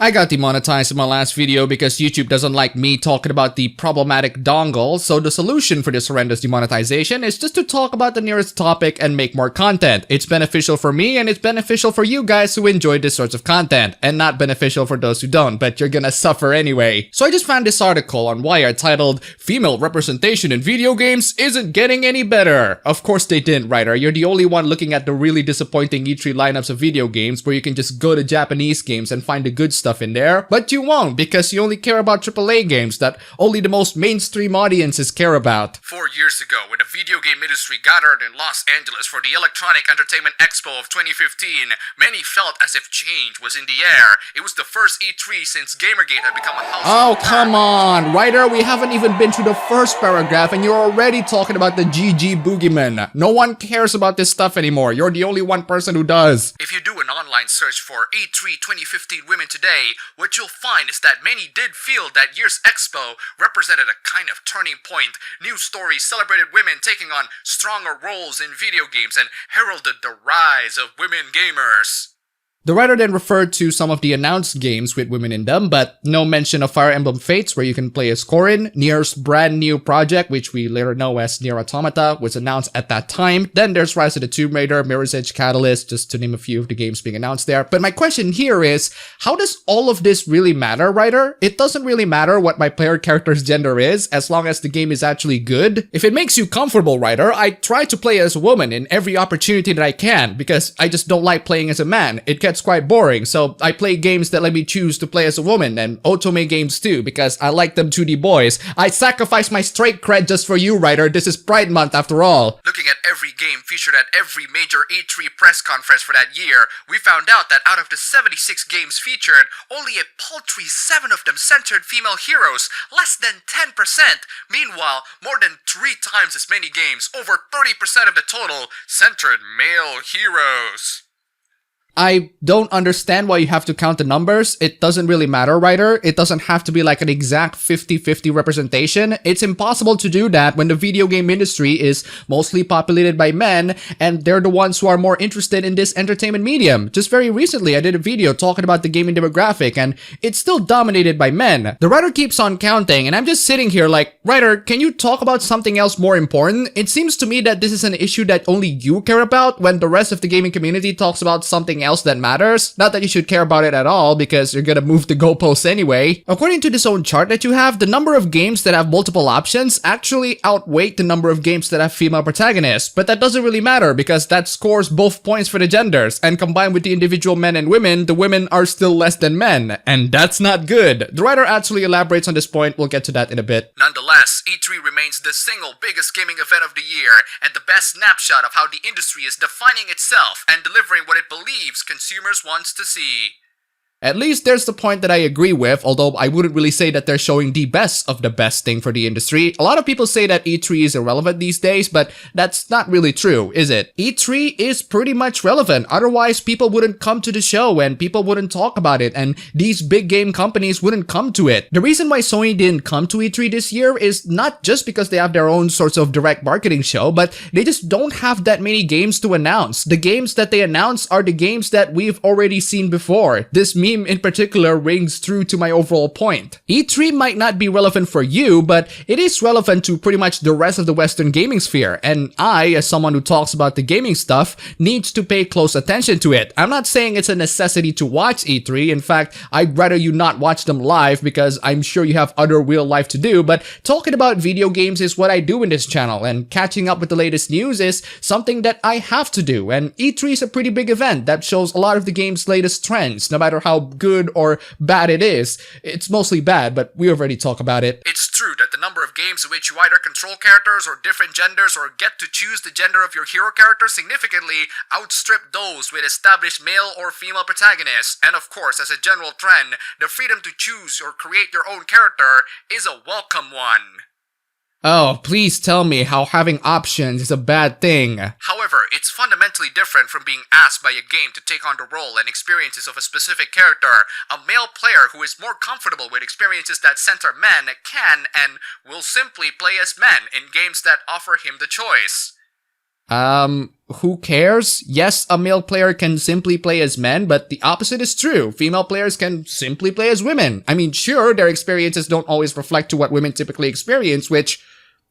I got demonetized in my last video because YouTube doesn't like me talking about the problematic dongle, so the solution for this horrendous demonetization is just to talk about the nearest topic and make more content. It's beneficial for me and it's beneficial for you guys who enjoy this sort of content, and not beneficial for those who don't, but you're gonna suffer anyway. So I just found this article on Wired titled, "Female Representation in Video Games Isn't Getting Any Better." Of course they didn't, writer. You're the only one looking at the really disappointing E3 lineups of video games where you can just go to Japanese games and find the good stuff in there, but you won't because you only care about AAA games that only the most mainstream audiences care about. 4 years ago, when the video game industry gathered in Los Angeles for the Electronic Entertainment Expo of 2015, many felt as if change was in the air. It was the first E3 since Gamergate had become a household Oh, come on, writer, we haven't even been through the first paragraph and you're already talking about the GG Boogeyman. No one cares about this stuff anymore. You're the only one person who does. If you do an online search for E3 2015 women today, what you'll find is that many did feel that year's expo represented a kind of turning point. New stories celebrated women taking on stronger roles in video games and heralded the rise of women gamers. The writer then referred to some of the announced games with women in them, but no mention of Fire Emblem Fates, where you can play as Corrin. Nier's brand new project, which we later know as Nier Automata, was announced at that time. Then there's Rise of the Tomb Raider, Mirror's Edge Catalyst, just to name a few of the games being announced there. But my question here is, how does all of this really matter, writer? It doesn't really matter what my player character's gender is, as long as the game is actually good. If it makes you comfortable, writer, I try to play as a woman in every opportunity that I can, because I just don't like playing as a man. It gets quite boring, so I play games that let me choose to play as a woman, and otome games too, because I like them 2D boys. I sacrifice my straight cred just for you, writer. This is Pride Month after all. Looking at every game featured at every major E3 press conference for that year, we found out that out of the 76 games featured, only a paltry 7 of them centered female heroes, less than 10%. Meanwhile, more than 3 times as many games, over 30% of the total, centered male heroes. I don't understand why you have to count the numbers. It doesn't really matter, writer. It doesn't have to be like an exact 50-50 representation. It's impossible to do that when the video game industry is mostly populated by men, and they're the ones who are more interested in this entertainment medium. Just very recently, I did a video talking about the gaming demographic, and it's still dominated by men. The writer keeps on counting, and I'm just sitting here like, writer, can you talk about something else more important? It seems to me that this is an issue that only you care about when the rest of the gaming community talks about something else that matters. Not that you should care about it at all, because you're gonna move the goalposts anyway. According to this own chart that you have, the number of games that have multiple options actually outweigh the number of games that have female protagonists, but that doesn't really matter because that scores both points for the genders, and combined with the individual men and women, the women are still less than men, and that's not good. The writer actually elaborates on this point. We'll get to that in a bit. Nonetheless, E3 remains the single biggest gaming event of the year, and the best snapshot of how the industry is defining itself and delivering what it believes consumers wants to see. At least there's the point that I agree with, although I wouldn't really say that they're showing the best of the best thing for the industry. A lot of people say that E3 is irrelevant these days, but that's not really true, is it? E3 is pretty much relevant, otherwise people wouldn't come to the show and people wouldn't talk about it, and these big game companies wouldn't come to it. The reason why Sony didn't come to E3 this year is not just because they have their own sorts of direct marketing show, but they just don't have that many games to announce. The games that they announce are the games that we've already seen before. This meme in particular rings true to my overall point. E3 might not be relevant for you, but it is relevant to pretty much the rest of the Western gaming sphere, and I, as someone who talks about the gaming stuff, needs to pay close attention to it. I'm not saying it's a necessity to watch E3, in fact, I'd rather you not watch them live because I'm sure you have other real life to do, but talking about video games is what I do in this channel, and catching up with the latest news is something that I have to do, and E3 is a pretty big event that shows a lot of the game's latest trends, no matter how good or bad it is. It's mostly bad, but we already talked about it. It's true that the number of games in which you either control characters or different genders or get to choose the gender of your hero character significantly outstrip those with established male or female protagonists. And of course, as a general trend, the freedom to choose or create your own character is a welcome one. Oh, please tell me how having options is a bad thing. However, it's fundamentally different from being asked by a game to take on the role and experiences of a specific character. A male player who is more comfortable with experiences that center men can and will simply play as men in games that offer him the choice. Who cares? Yes, a male player can simply play as men, but the opposite is true. Female players can simply play as women. I mean, sure, their experiences don't always reflect to what women typically experience, which...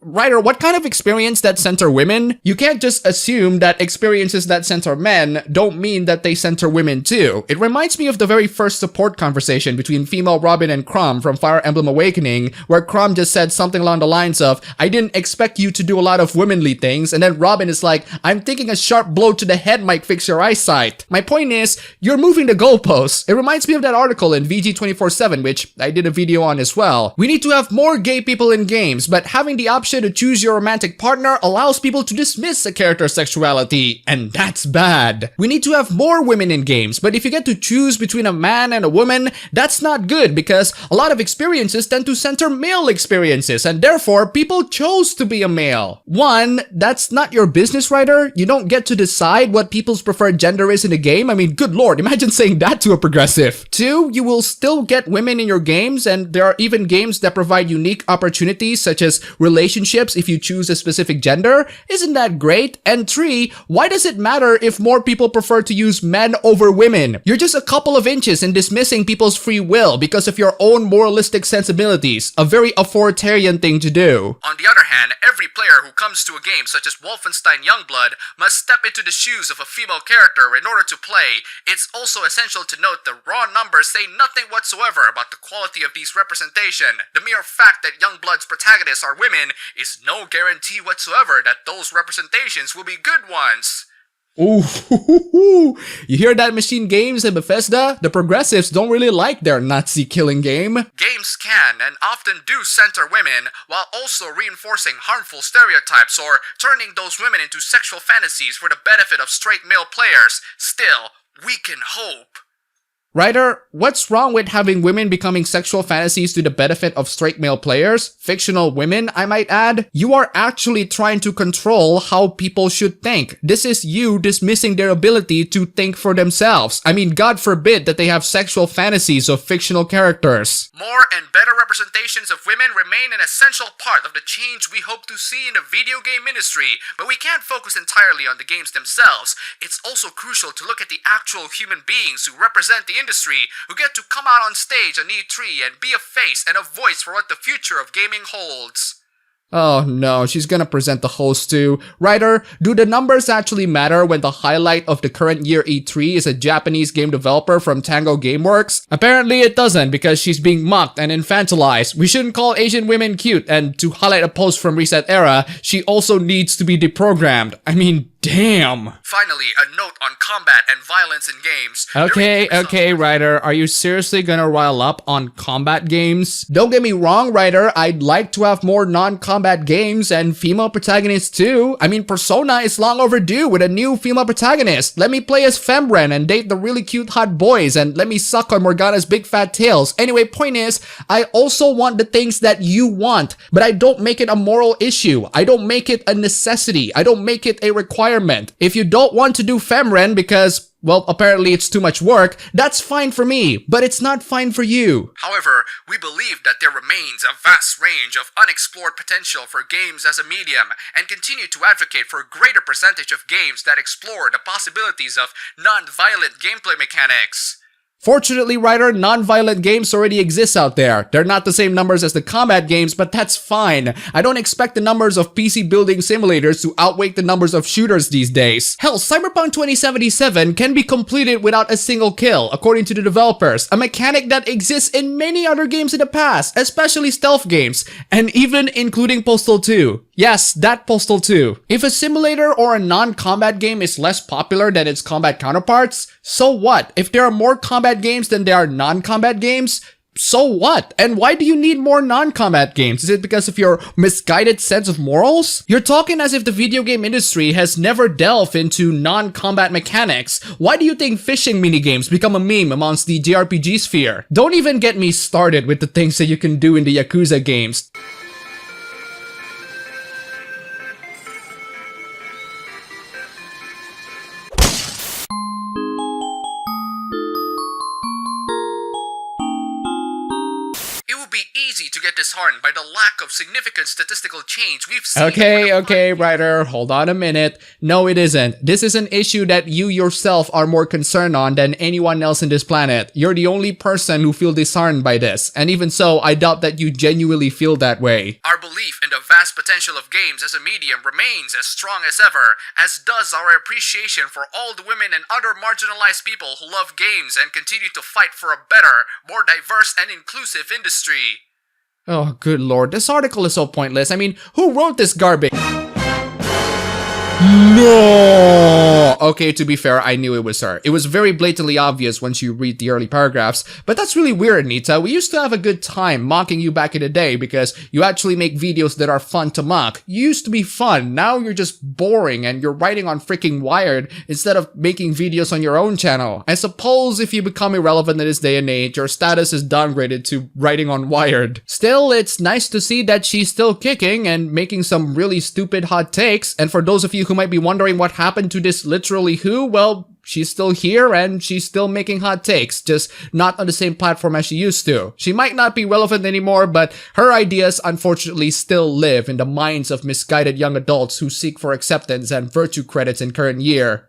Ryder, what kind of experience that center women? You can't just assume that experiences that center men don't mean that they center women too. It reminds me of the very first support conversation between female Robin and Chrom from Fire Emblem Awakening, where Chrom just said something along the lines of, I didn't expect you to do a lot of womanly things, and then Robin is like, I'm thinking a sharp blow to the head might fix your eyesight. My point is, you're moving the goalposts. It reminds me of that article in VG247, which I did a video on as well. We need to have more gay people in games, but having the option to choose your romantic partner allows people to dismiss a character's sexuality, and that's bad. We need to have more women in games, but if you get to choose between a man and a woman, that's not good because a lot of experiences tend to center male experiences, and therefore people chose to be a male. One, that's not your business, Ryder. You don't get to decide what people's preferred gender is in a game. I mean, good lord, imagine saying that to a progressive. Two, you will still get women in your games, and there are even games that provide unique opportunities such as relationships if you choose a specific gender. Isn't that great? And three, why does it matter if more people prefer to use men over women? You're just a couple of inches in dismissing people's free will because of your own moralistic sensibilities, a very authoritarian thing to do. On the other hand, every player who comes to a game such as Wolfenstein Youngblood must step into the shoes of a female character in order to play. It's also essential to note the raw numbers say nothing whatsoever about the quality of these representation. The mere fact that Youngblood's protagonists are women is no guarantee whatsoever that those representations will be good ones. Ooh, you hear that, Machine Games and Bethesda? The progressives don't really like their Nazi killing game. Games can and often do center women while also reinforcing harmful stereotypes or turning those women into sexual fantasies for the benefit of straight male players. Still, we can hope. Ryder, what's wrong with having women becoming sexual fantasies to the benefit of straight male players? Fictional women, I might add. You are actually trying to control how people should think. This is you dismissing their ability to think for themselves. I mean, God forbid that they have sexual fantasies of fictional characters. More and better representations of women remain an essential part of the change we hope to see in the video game industry, but we can't focus entirely on the games themselves. It's also crucial to look at the actual human beings who represent the industry, who get to come out on stage on E3 and be a face and a voice for what the future of gaming holds. Oh no, she's gonna present the host too. Ryder, do the numbers actually matter when the highlight of the current year E3 is a Japanese game developer from Tango Gameworks? Apparently it doesn't because she's being mocked and infantilized. We shouldn't call Asian women cute, and to highlight a post from Reset Era, she also needs to be deprogrammed. I mean, damn. Finally, a note on combat and violence in games. Okay, Ryder, are you seriously gonna rile up on combat games? Don't get me wrong, Ryder, I'd like to have more non-combat games and female protagonists too. I mean, Persona is long overdue with a new female protagonist. Let me play as Fembren and date the really cute hot boys, and let me suck on Morgana's big fat tails. Anyway, point is, I also want the things that you want, but I don't make it a moral issue. I don't make it a necessity. I don't make it a requirement. If you don't want to do Fembren because, well, apparently it's too much work, that's fine for me, but it's not fine for you. However, we believe that there remains a vast range of unexplored potential for games as a medium, and continue to advocate for a greater percentage of games that explore the possibilities of non-violent gameplay mechanics. Fortunately, Ryder, non-violent games already exist out there. They're not the same numbers as the combat games, but that's fine. I don't expect the numbers of PC building simulators to outweigh the numbers of shooters these days. Hell, Cyberpunk 2077 can be completed without a single kill, according to the developers, a mechanic that exists in many other games in the past, especially stealth games, and even including Postal 2. Yes, that Postal 2. If a simulator or a non-combat game is less popular than its combat counterparts, so what? If there are more combat games than there are non-combat games, so what? And why do you need more non-combat games? Is it because of your misguided sense of morals? You're talking as if the video game industry has never delved into non-combat mechanics. Why do you think fishing minigames become a meme amongst the JRPG sphere? Don't even get me started with the things that you can do in the Yakuza games. to get disheartened by the lack of significant statistical change we've seen. Okay, writer, hold on a minute. No, it isn't. This is an issue that you yourself are more concerned on than anyone else in this planet. You're the only person who feels disheartened by this, and even so, I doubt that you genuinely feel that way. Our belief in the vast potential of games as a medium remains as strong as ever, as does our appreciation for all the women and other marginalized people who love games and continue to fight for a better, more diverse and inclusive industry. Oh, good lord, this article is so pointless. I mean, who wrote this garbage? No! Okay, to be fair, I knew it was her. It was very blatantly obvious once you read the early paragraphs, but that's really weird, Nita. We used to have a good time mocking you back in the day because you actually make videos that are fun to mock. You used to be fun, now you're just boring and you're writing on freaking Wired instead of making videos on your own channel. I suppose if you become irrelevant in this day and age, your status is downgraded to writing on Wired. Still, it's nice to see that she's still kicking and making some really stupid hot takes, and for those of you who might be wondering what happened to this literally who, well, she's still here and she's still making hot takes, just not on the same platform as she used to. She might not be relevant anymore, but her ideas unfortunately still live in the minds of misguided young adults who seek for acceptance and virtue credits in current year.